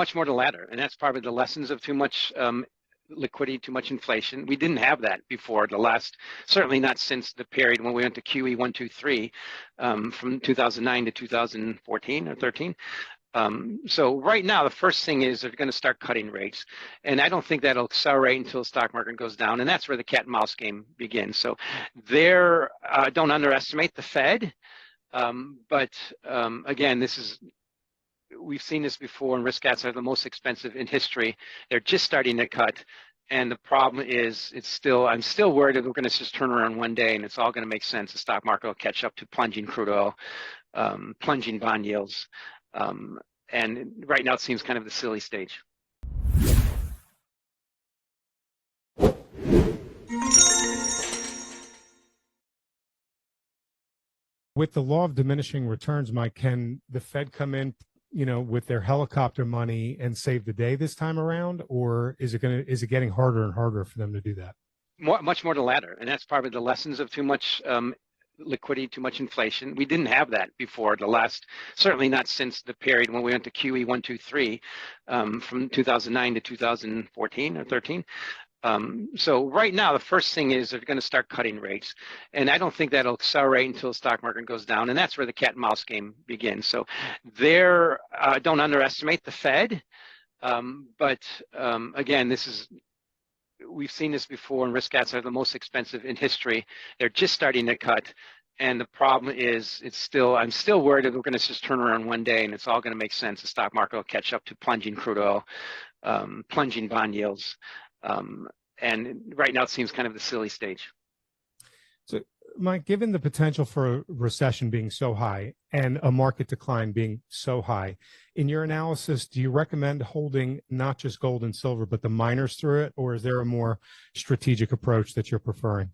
much more to ladder, and that's probably the lessons of too much liquidity, too much inflation. We didn't have that before the last, certainly not since the period when we went to QE 1, 2, 3 from 2009 to 2014 or 13. So right now, the first thing is they're going to start cutting rates, and I don't think that'll accelerate until the stock market goes down, and that's where the cat and mouse game begins. So don't underestimate the Fed, but again, we've seen this before, and risk assets are the most expensive in history. They're just starting to cut, and the problem is I'm still worried that we're going to just turn around one day and it's all going to make sense. The stock market will catch up to plunging crude oil, plunging bond yields, and right now it seems kind of the silly stage. With the law of diminishing returns, Mike, can the Fed come in, with their helicopter money and save the day this time around, or is it getting harder and harder for them to do that? Much more to ladder, and that's probably the lessons of too much liquidity, too much inflation. We didn't have that before the last, certainly not since the period when we went to QE 1, 2, 3 from 2009 to 2014 or 13. So right now, the first thing is they're going to start cutting rates, and I don't think that'll accelerate until the stock market goes down, and that's where the cat and mouse game begins. So don't underestimate the Fed, but again, we've seen this before, and risk assets are the most expensive in history. They're just starting to cut, and the problem is I'm still worried that we're going to just turn around one day and it's all going to make sense. The stock market will catch up to plunging crude oil, plunging bond yields. And right now it seems kind of the silly stage. So, Mike, given the potential for a recession being so high and a market decline being so high, in your analysis, do you recommend holding not just gold and silver, but the miners through it, or is there a more strategic approach that you're preferring?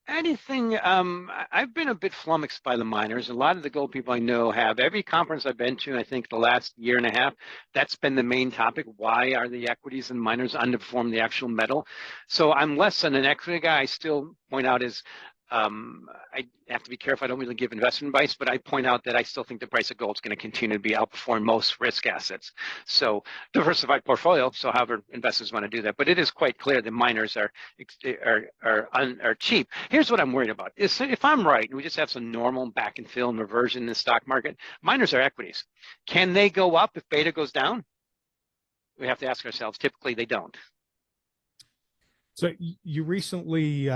Anything, I've been a bit flummoxed by the miners. A lot of the gold people I know have. Every conference I've been to, I think the last year and a half, that's been the main topic. Why are the equities and miners underperform the actual metal? So I'm less than an equity guy. I still point out I have to be careful. I don't really give investment advice, but I point out that I still think the price of gold is going to continue to be outperform most risk assets. So diversified portfolio. So however investors want to do that, but it is quite clear the miners are cheap. Here's what I'm worried about: is if I'm right, and we just have some normal back and fill and reversion in the stock market. Miners are equities. Can they go up if beta goes down? We have to ask ourselves. Typically, they don't. So you recently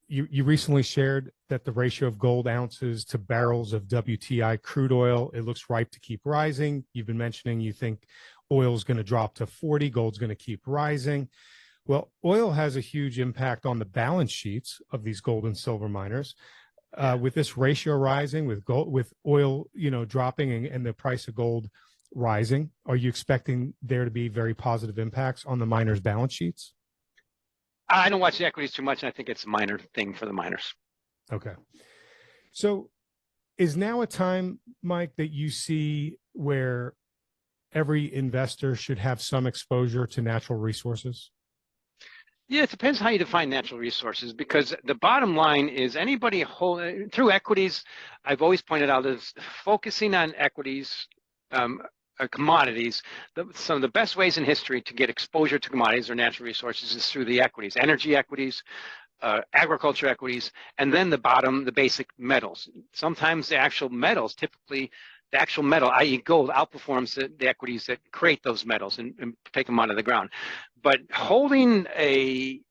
you recently shared that the ratio of gold ounces to barrels of WTI crude oil, it looks ripe to keep rising. You've been mentioning you think oil is going to drop to 40, gold's going to keep rising. Well, oil has a huge impact on the balance sheets of these gold and silver miners. With this ratio rising, with oil, dropping and the price of gold rising, are you expecting there to be very positive impacts on the miners' balance sheets? I don't watch the equities too much, and I think it's a minor thing for the miners. Okay. So is now a time, Mike, that you see where every investor should have some exposure to natural resources? Yeah, it depends how you define natural resources, because the bottom line is anybody through equities, I've always pointed out, is focusing on equities, commodities. Some of the best ways in history to get exposure to commodities or natural resources is through the equities, energy equities, agriculture equities, and then the basic metals. Sometimes the actual metals, typically the actual metal, i.e. gold, outperforms the equities that create those metals and take them out of the ground. But holding a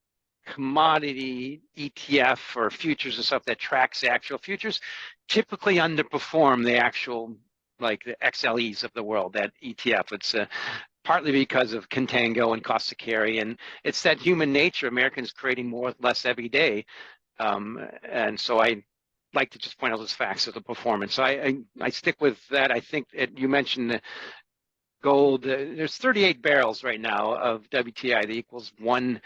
commodity ETF or futures and stuff that tracks the actual futures typically underperform the actual, like the XLEs of the world, that ETF. It's partly because of contango and cost to carry, and it's that human nature, Americans creating more with less every day. And so I like to just point out those facts of the performance. So I stick with that. I think you mentioned the gold. There's 38 barrels right now of WTI that equals 1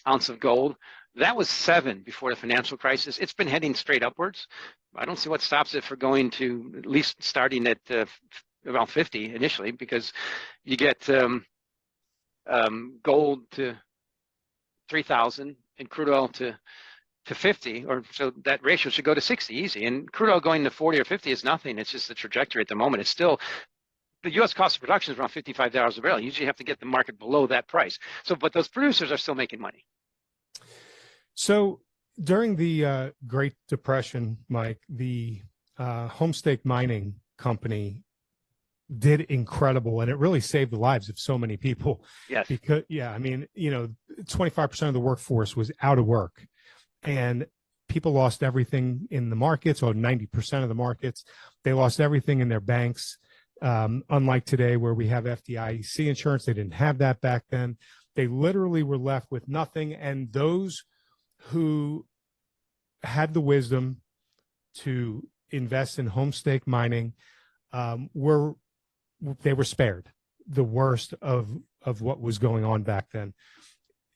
ounce of gold. That was 7 before the financial crisis. It's been heading straight upwards. I don't see what stops it from going to at least starting at around 50 initially, because you get gold to 3,000 and crude oil to 50, or so that ratio should go to 60 easy. And crude oil going to 40 or 50 is nothing. It's just the trajectory at the moment. It's still the U.S. cost of production is around $55 a barrel. You usually have to get the market below that price. So, but those producers are still making money. So during the Great Depression, Mike, the Homestake Mining Company did incredible, and it really saved the lives of so many people. Yes. Because, yeah, I mean, 25% of the workforce was out of work, and people lost everything in the markets, or 90% of the markets. They lost everything in their banks. Unlike today, where we have FDIC insurance, they didn't have that back then. They literally were left with nothing, and those who had the wisdom to invest in homestake mining were spared the worst of what was going on back then.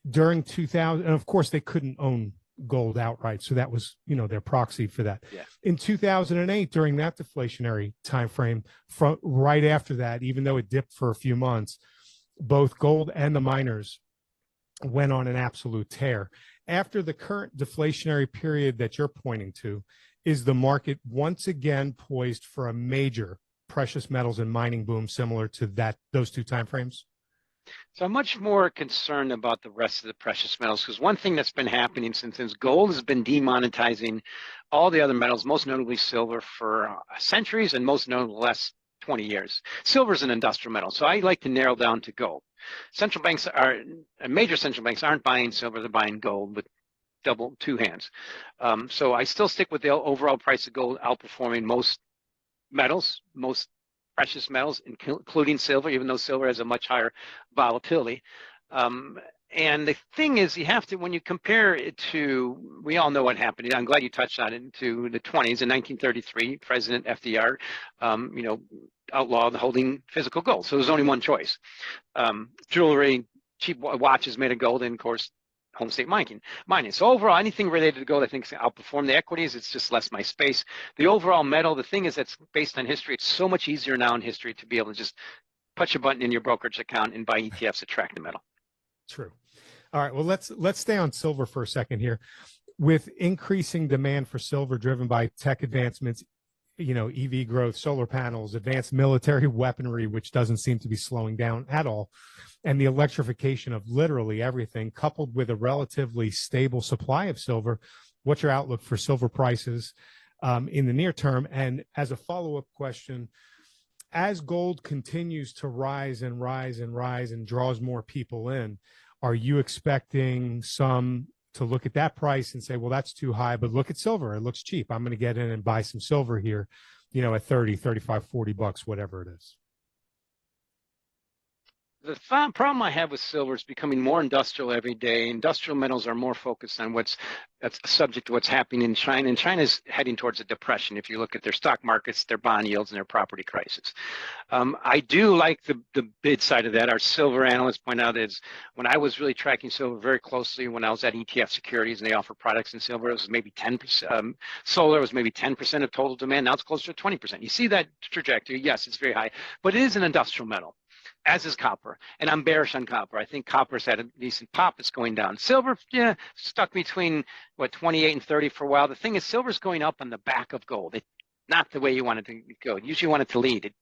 During 2000, and of course they couldn't own gold outright, so that was their proxy for that. Yeah. In 2008, during that deflationary time frame, from right after that, even though it dipped for a few months, both gold and the miners went on an absolute tear. After the current deflationary period that you're pointing to, is the market once again poised for a major precious metals and mining boom similar to those two timeframes? So I'm much more concerned about the rest of the precious metals, because one thing that's been happening since gold has been demonetizing all the other metals, most notably silver, for centuries, and most notably the last 20 years. Silver is an industrial metal, so I like to narrow down to gold. Major central banks aren't buying silver, they're buying gold with two hands. So I still stick with the overall price of gold outperforming most metals, most precious metals, including silver, even though silver has a much higher volatility. And the thing is, you have to, when you compare it to, we all know what happened. I'm glad you touched on it, to the 20s. In 1933, President FDR, outlawed holding physical gold. So there's only one choice. Jewelry, cheap watches made of gold, and of course, homestake mining. So overall, anything related to gold, I think, is going to outperform the equities. It's just less my space. The overall metal, the thing is, that's based on history. It's so much easier now in history to be able to just push a button in your brokerage account and buy ETFs that track the metal. True. All right. Well, let's stay on silver for a second here. With increasing demand for silver driven by tech advancements, EV growth, solar panels, advanced military weaponry, which doesn't seem to be slowing down at all, and the electrification of literally everything, coupled with a relatively stable supply of silver, what's your outlook for silver prices in the near term? And as a follow-up question, as gold continues to rise and rise and rise and draws more people in, are you expecting some to look at that price and say, well, that's too high, but look at silver, it looks cheap, I'm going to get in and buy some silver here, at 30, 35, 40 bucks, whatever it is? The problem I have with silver is becoming more industrial every day. Industrial metals are more focused on that's subject to what's happening in China. And China's heading towards a depression. If you look at their stock markets, their bond yields, and their property crisis. I do like the bid side of that. Our silver analysts point out is when I was really tracking silver very closely, when I was at ETF Securities and they offer products in silver, it was maybe 10%. Solar was maybe 10% of total demand. Now it's closer to 20%. You see that trajectory. Yes, it's very high, but it is an industrial metal, as is copper. And I'm bearish on copper. I think copper's had a decent pop. It's going down. Silver, stuck between 28 and 30 for a while. The thing is, silver's going up on the back of gold. Not the way you want it to go. You usually want it to lead.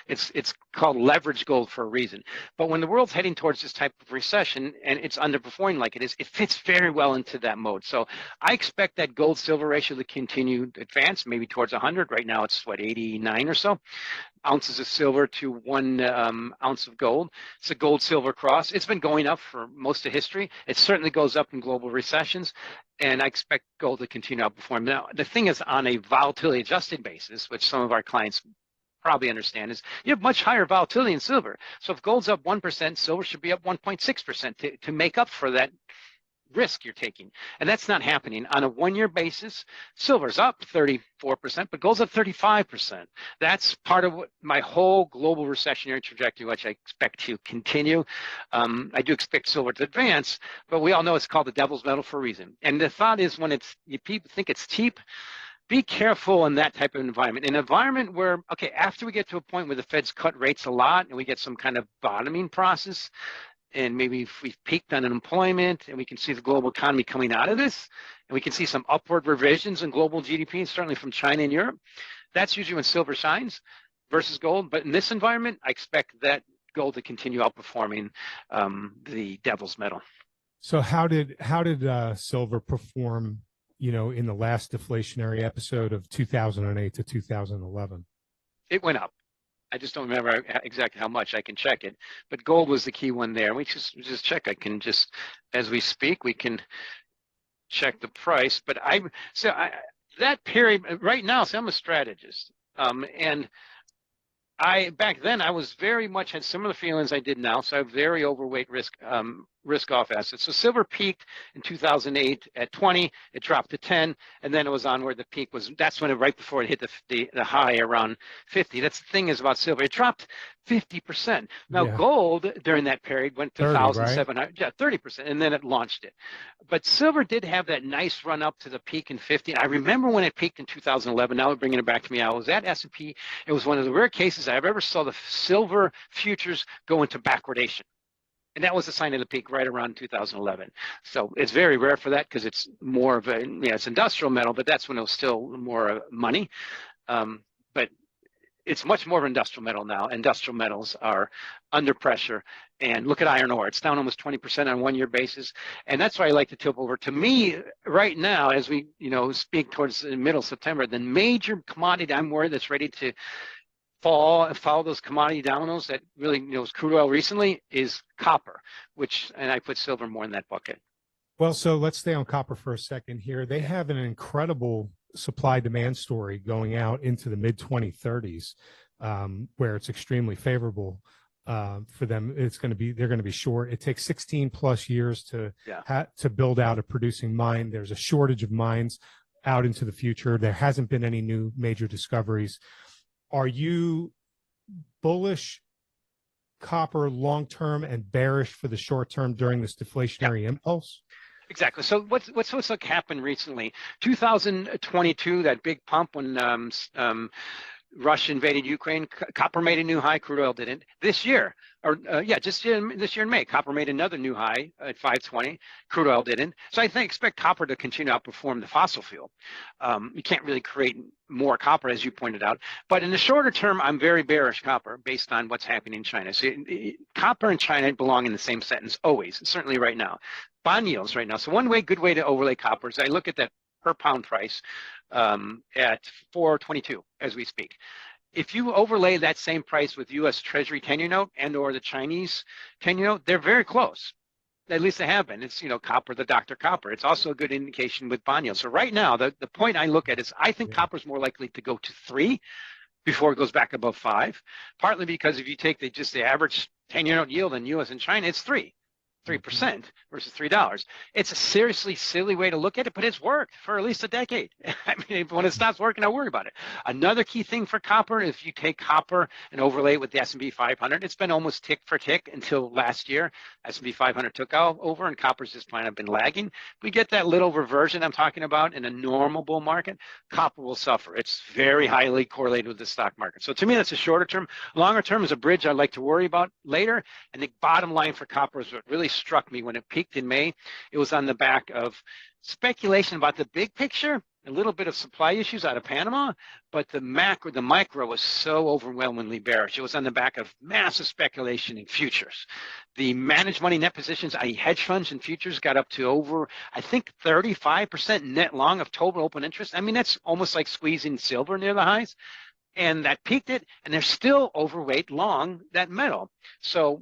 It's called leverage gold for a reason. But when the world's heading towards this type of recession and it's underperforming like it is, it fits very well into that mode. So I expect that gold-silver ratio to continue to advance, maybe towards 100. Right now it's 89 or so ounces of silver to 1 ounce of gold. It's a gold-silver cross. It's been going up for most of history. It certainly goes up in global recessions, and I expect gold to continue to outperform. Now, the thing is, on a volatility-adjusted basis, which some of our clients probably understand, is you have much higher volatility in silver. So if gold's up 1%, silver should be up 1.6% to make up for that risk you're taking. And that's not happening. On a one-year basis, silver's up 34%, but gold's up 35%. That's part of what my whole global recessionary trajectory, which I expect to continue. I do expect silver to advance, but we all know it's called the devil's metal for a reason. And the thought is, when people think it's cheap, be careful in that type of environment. An environment where, okay, after we get to a point where the Fed's cut rates a lot and we get some kind of bottoming process, and maybe if we've peaked on unemployment and we can see the global economy coming out of this, and we can see some upward revisions in global GDP, and certainly from China and Europe, that's usually when silver shines. versus gold. But in this environment, I expect that gold to continue outperforming the devil's metal. So how did silver perform, in the last deflationary episode of 2008 to 2011? It went up. I just don't remember exactly how much. I can check it, but gold was the key one there. We just check. I can just, as we speak, we can check the price. But that period right now. So I'm a strategist, and back then I was very much had similar feelings I did now. So I have very overweight risk off assets. So silver peaked in 2008 at 20, it dropped to 10, and then it was on where the peak was. That's when right before it hit the high around 50. That's the thing is about silver. It dropped 50%. Now gold during that period went to 1,700, right? Yeah, 30%, and then it launched it. But silver did have that nice run up to the peak in 50. I remember when it peaked in 2011. Now we're bringing it back to me. I was at S&P. It was one of the rare cases I've ever saw the silver futures go into backwardation. And that was the sign of the peak right around 2011. So it's very rare for that because it's more of it's industrial metal, but that's when it was still more money. But it's much more of an industrial metal now. Industrial metals are under pressure. And look at iron ore. It's down almost 20% on one-year basis. And that's why I like to tip over. To me, right now, as we speak towards the middle of September, the major commodity I'm worried that's ready to follow those commodity dominoes that really was crude oil recently is copper, and I put silver more in that bucket. Well, so let's stay on copper for a second here. They have an incredible supply demand story going out into the mid 2030s, where it's extremely favorable for them. They're going to be short. It takes 16 plus years to build out a producing mine. There's a shortage of mines out into the future. There hasn't been any new major discoveries. Are you bullish copper long-term and bearish for the short-term during this deflationary impulse? Exactly. So what's happened recently? 2022, that big pump when Russia invaded Ukraine, copper made a new high, crude oil didn't. This year, this year in May, copper made another new high at 520, crude oil didn't. So I expect copper to continue to outperform the fossil fuel. You can't really create more copper, as you pointed out. But in the shorter term, I'm very bearish copper based on what's happening in China. So copper and China belong in the same sentence always, certainly right now. Bond yields right now. So good way to overlay copper is I look at that per pound price at 422 as we speak. If you overlay that same price with U.S. Treasury 10-year note and or the Chinese 10-year note, they're very close. At least they have been. It's, copper, the Dr. Copper. It's also a good indication with bond yields. So right now, the point I look at is I think copper is more likely to go to 3 before it goes back above 5, partly because if you take the average 10-year note yield in U.S. and China, it's 3% versus $3. It's a seriously silly way to look at it, but it's worked for at least a decade. I mean, when it stops working, I worry about it. Another key thing for copper, if you take copper and overlay it with the S&P 500, it's been almost tick for tick until last year. S&P 500 took over, and copper's just kind of been lagging. We get that little reversion I'm talking about in a normal bull market, copper will suffer. It's very highly correlated with the stock market. So to me, that's a shorter term. Longer term is a bridge I'd like to worry about later. And the bottom line for copper is what really struck me when it peaked in May. It was on the back of speculation about the big picture, a little bit of supply issues out of Panama, but the micro was so overwhelmingly bearish. It was on the back of massive speculation in futures. The managed money net positions, i.e. hedge funds and futures, got up to over, I think, 35% net long of total open interest. I mean, that's almost like squeezing silver near the highs. And that peaked it, and they're still overweight long that metal. So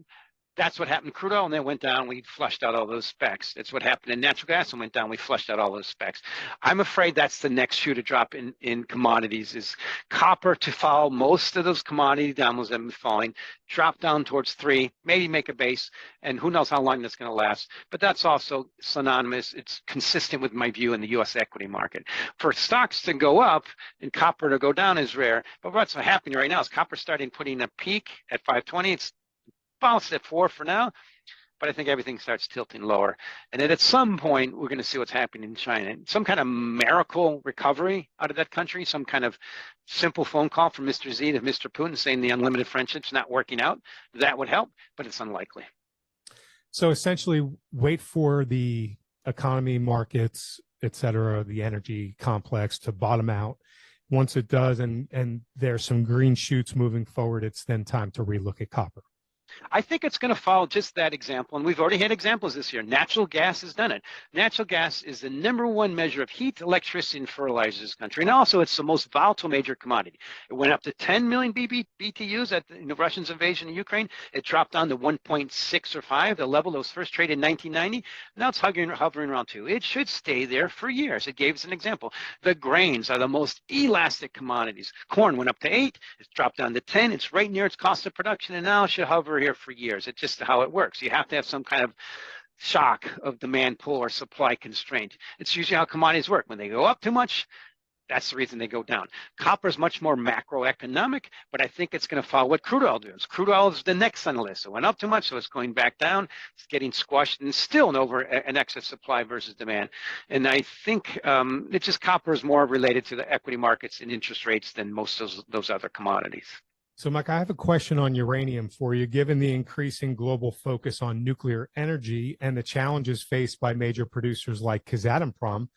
that's what happened to crude oil, and then it went down. We flushed out all those specs. That's what happened in natural gas, and went down. We flushed out all those specs. I'm afraid that's the next shoe to drop in commodities is copper to follow most of those commodity dominoes that have been falling, drop down towards 3, maybe make a base, and who knows how long that's going to last. But that's also synonymous. It's consistent with my view in the U.S. equity market. For stocks to go up and copper to go down is rare, but what's happening right now is copper starting putting a peak at 520. It's bounced at 4 for now, but I think everything starts tilting lower. And then at some point, we're going to see what's happening in China. Some kind of miracle recovery out of that country, some kind of simple phone call from Mr. Z to Mr. Putin saying the unlimited friendship's not working out. That would help, but it's unlikely. So essentially, wait for the economy, markets, et cetera, the energy complex to bottom out. once it does and there's some green shoots moving forward, it's then time to relook at copper? I think it's going to follow just that example, and we've already had examples this year. Natural gas has done it. Natural gas is the #1 measure of heat, electricity, and fertilizer in this country, and also it's the most volatile major commodity. It went up to 10 million BTUs at the Russians' invasion of Ukraine. It dropped down to 1.6 or 5, the level that was first traded in 1990. Now it's hovering around 2. It should stay there for years. It gave us an example. The grains are the most elastic commodities. Corn went up to 8. It's dropped down to 10. It's right near its cost of production, and now it should hover here for years. It's just how it works. You have to have some kind of shock of demand pull or supply constraint. It's usually how commodities work. When they go up too much, that's the reason they go down. Copper is much more macroeconomic, but I think it's going to follow what crude oil does. Crude oil is the next on the list. It went up too much, so it's going back down. It's getting squashed and still an excess supply versus demand. And I think it's just copper is more related to the equity markets and interest rates than most of those other commodities. So, Mike, I have a question on uranium for you. Given the increasing global focus on nuclear energy and the challenges faced by major producers like Kazatomprom,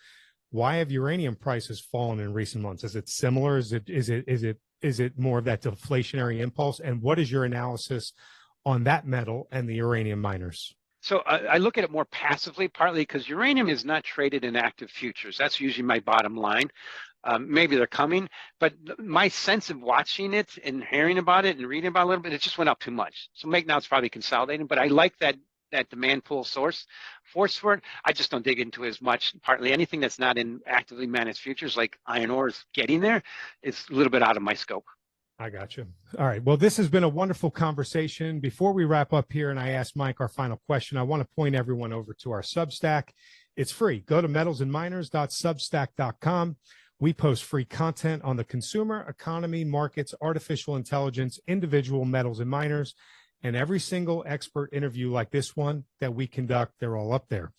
why have uranium prices fallen in recent months? Is it similar? Is it more of that deflationary impulse? And what is your analysis on that metal and the uranium miners? So I look at it more passively, partly because uranium is not traded in active futures. That's usually my bottom line. Maybe they're coming, but my sense of watching it and hearing about it and reading about it a little bit, it just went up too much. So now it's probably consolidating, but I like that demand pull force for it. I just don't dig into it as much. Partly anything that's not in actively managed futures like iron ore is getting there. It's a little bit out of my scope. I got you. All right. Well, this has been a wonderful conversation. Before we wrap up here and I ask Mike our final question, I want to point everyone over to our Substack. It's free. Go to metalsandminers.substack.com. We post free content on the consumer, economy, markets, artificial intelligence, individual metals and miners, and every single expert interview like this one that we conduct, they're all up there.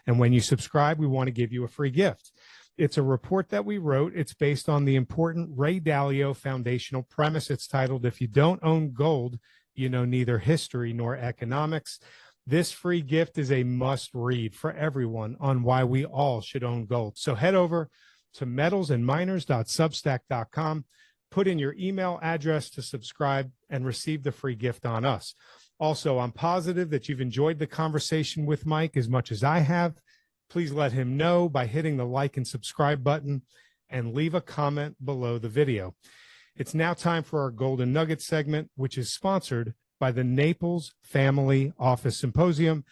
And when you subscribe, we want to give you a free gift. It's a report that we wrote. It's based on the important Ray Dalio foundational premise. It's titled, "If You Don't Own Gold, You Know Neither History Nor Economics." This free gift is a must read for everyone on why we all should own gold. So head over to metalsandminers.substack.com, put in your email address to subscribe and receive the free gift on us. Also, I'm positive that you've enjoyed the conversation with Mike as much as I have. Please let him know by hitting the like and subscribe button and leave a comment below the video. It's now time for our Golden Nugget segment, which is sponsored by the Naples Family Office Symposium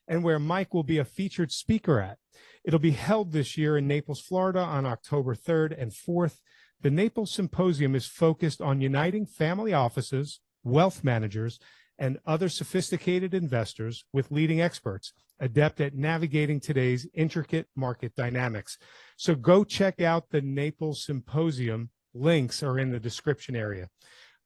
and where Mike will be a featured speaker at. It'll be held this year in Naples, Florida on October 3rd and 4th. The Naples Symposium is focused on uniting family offices, wealth managers, and other sophisticated investors with leading experts adept at navigating today's intricate market dynamics. So go check out the Naples Symposium. Links are in the description area.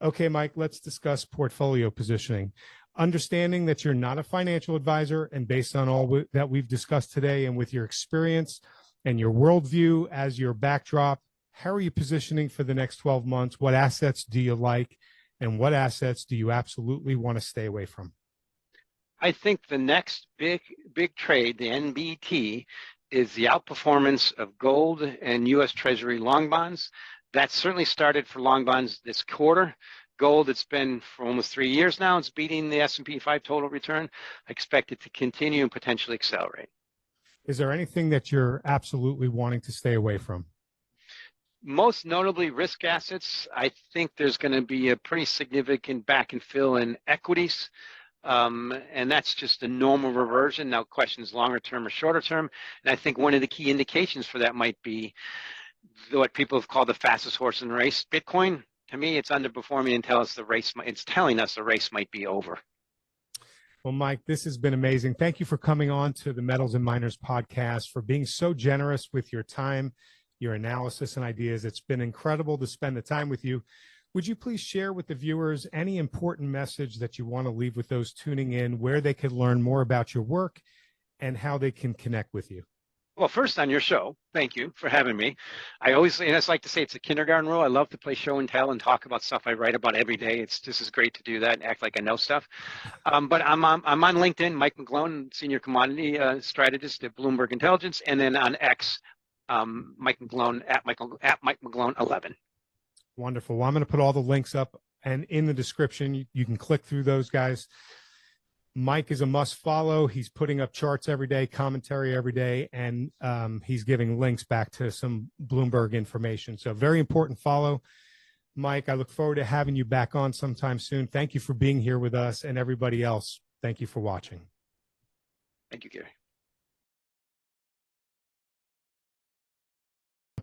Okay, Mike, let's discuss portfolio positioning. Understanding that you're not a financial advisor, and based on all that we've discussed today and with your experience and your worldview as your backdrop, how are you positioning for the next 12 months? What assets do you like, and what assets do you absolutely want to stay away from? I think the next big trade, the NBT, is the outperformance of gold and U.S. Treasury long bonds. That certainly started for long bonds this quarter. Gold, it's been for almost 3 years now. It's beating the S&P 5 total return. I expect it to continue and potentially accelerate. Is there anything that you're absolutely wanting to stay away from? Most notably risk assets. I think there's going to be a pretty significant back and fill in equities. And that's just a normal reversion. Now, question is longer term or shorter term. And I think one of the key indications for that might be what people have called the fastest horse in the race, Bitcoin. To me, it's underperforming until it's telling us the race might be over. Well, Mike, this has been amazing. Thank you for coming on to the Metals and Miners podcast, for being so generous with your time, your analysis and ideas. It's been incredible to spend the time with you. Would you please share with the viewers any important message that you want to leave with those tuning in, where they could learn more about your work and how they can connect with you? Well, first on your show, thank you for having me. I always, and I just like to say it's a kindergarten rule. I love to play show and tell and talk about stuff I write about every day. This is great to do that and act like I know stuff. But I'm on LinkedIn, Mike McGlone, Senior Commodity Strategist at Bloomberg Intelligence, and then on X, Mike McGlone at Mike McGlone 11. Wonderful. Well, I'm going to put all the links up and in the description. You can click through those, guys. Mike is a must follow. He's putting up charts every day, commentary every day, and he's giving links back to some Bloomberg information. So very important follow. Mike, I look forward to having you back on sometime soon. Thank you for being here with us, and everybody else, thank you for watching. Thank you, Gary.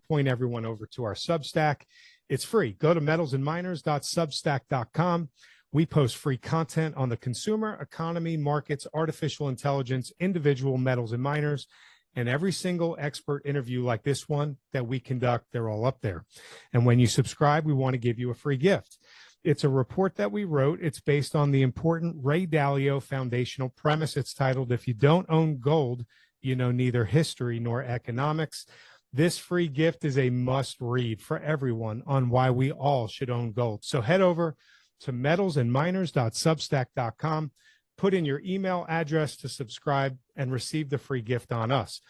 Point everyone over to our Substack. It's free. Go to metalsandminers.substack.com. We post free content on the consumer, economy, markets, artificial intelligence, individual metals and miners, and every single expert interview like this one that we conduct, they're all up there. And when you subscribe, we want to give you a free gift. It's a report that we wrote. It's based on the important Ray Dalio foundational premise. It's titled, "If You Don't Own Gold, You Know Neither History Nor Economics." This free gift is a must read for everyone on why we all should own gold. So head over to metalsandminers.substack.com, put in your email address to subscribe and receive the free gift on us.